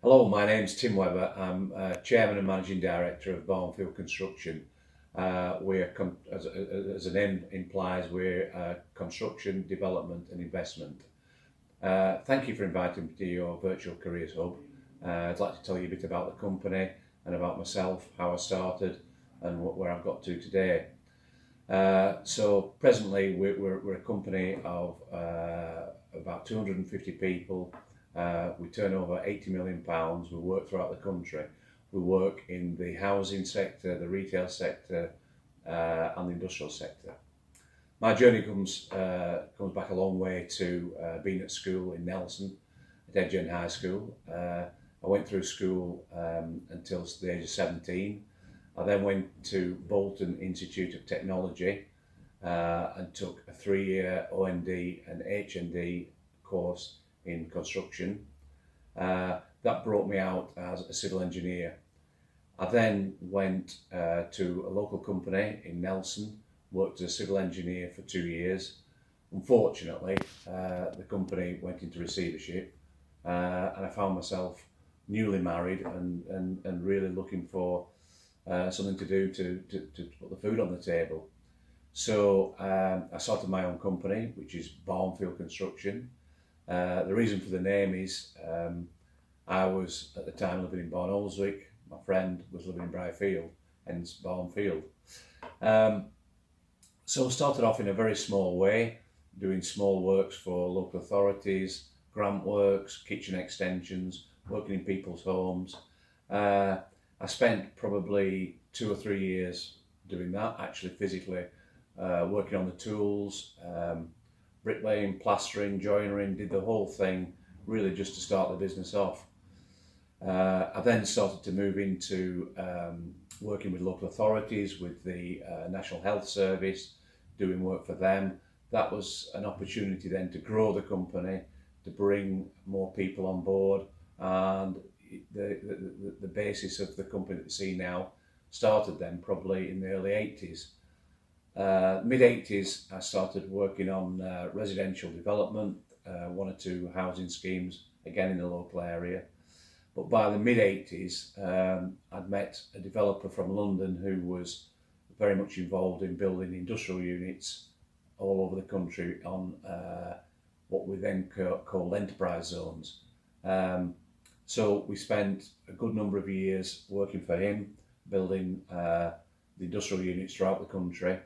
Hello, my name's Tim Webber. I'm Chairman and Managing Director of Barnfield Construction. As the name implies, we're construction, development and investment. Thank you for inviting me to your virtual careers hub. I'd like to tell you a bit about the company and about myself, how I started and where I've got to today. So presently we're a company of about 250 people. We turn over £80 million. We work throughout the country. We work in the housing sector, the retail sector, and the industrial sector. My journey comes back a long way to being at school in Nelson, at Edgend High School. I went through school until the age of 17. I then went to Bolton Institute of Technology and took a 3-year OND and HND course in construction. That brought me out as a civil engineer. I then went to a local company in Nelson, worked as a civil engineer for 2 years. Unfortunately, the company went into receivership and I found myself newly married and really looking for something to do to put the food on the table. So I started my own company, which is Barnfield Construction. The reason for the name is I was at the time living in Barnoldswick. My friend was living in Barnfield, hence Barnfield. So I started off in a very small way, doing small works for local authorities, grant works, kitchen extensions, working in people's homes. I spent probably 2 or 3 years doing that, actually physically working on the tools, bricklaying, plastering, joinery, did the whole thing really just to start the business off. I then started to move into working with local authorities, with the National Health Service, doing work for them. That was an opportunity then to grow the company, to bring more people on board, and the basis of the company that you see now started then probably in the early 80s. Mid-80s I started working on residential development, 1 or 2 housing schemes, again in the local area. But by the mid-80s I'd met a developer from London who was very much involved in building industrial units all over the country on what we then called enterprise zones. So we spent a good number of years working for him, building the industrial units throughout the country.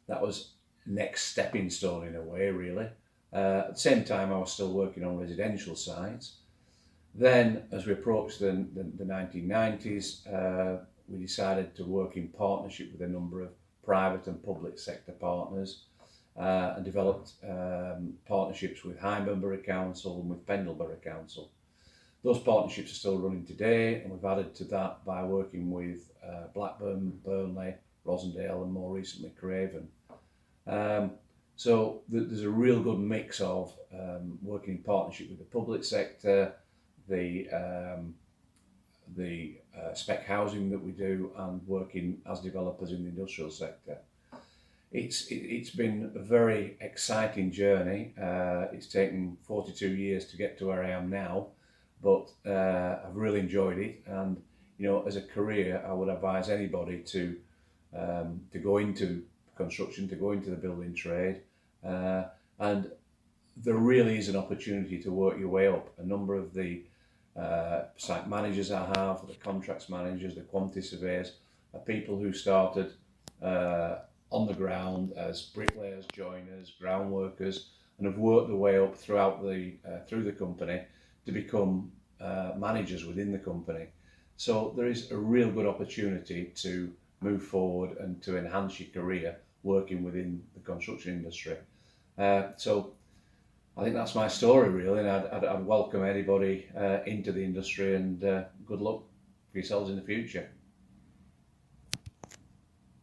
That was next stepping stone in a way, really. At the same time, I was still working on residential sites. Then, as we approached the 1990s, we decided to work in partnership with a number of private and public sector partners and developed partnerships with Hyndburn Borough Council and with Pendle Borough Council. Those partnerships are still running today, and we've added to that by working with Blackburn, Burnley, Rosendale and more recently Craven. So there's a real good mix of working in partnership with the public sector, the spec housing that we do, and working as developers in the industrial sector. It's been a very exciting journey. It's taken 42 years to get to where I am now, but I've really enjoyed it, and as a career I would advise anybody to go into construction, to go into the building trade, and there really is an opportunity to work your way up. A number of the site managers I have, the contracts managers, the quantity surveyors, are people who started on the ground as bricklayers, joiners, ground workers, and have worked their way up throughout through the company to become managers within the company. So there is a real good opportunity to move forward and to enhance your career working within the construction industry. So I think that's my story really, and I'd welcome anybody into the industry, and good luck for yourselves in the future.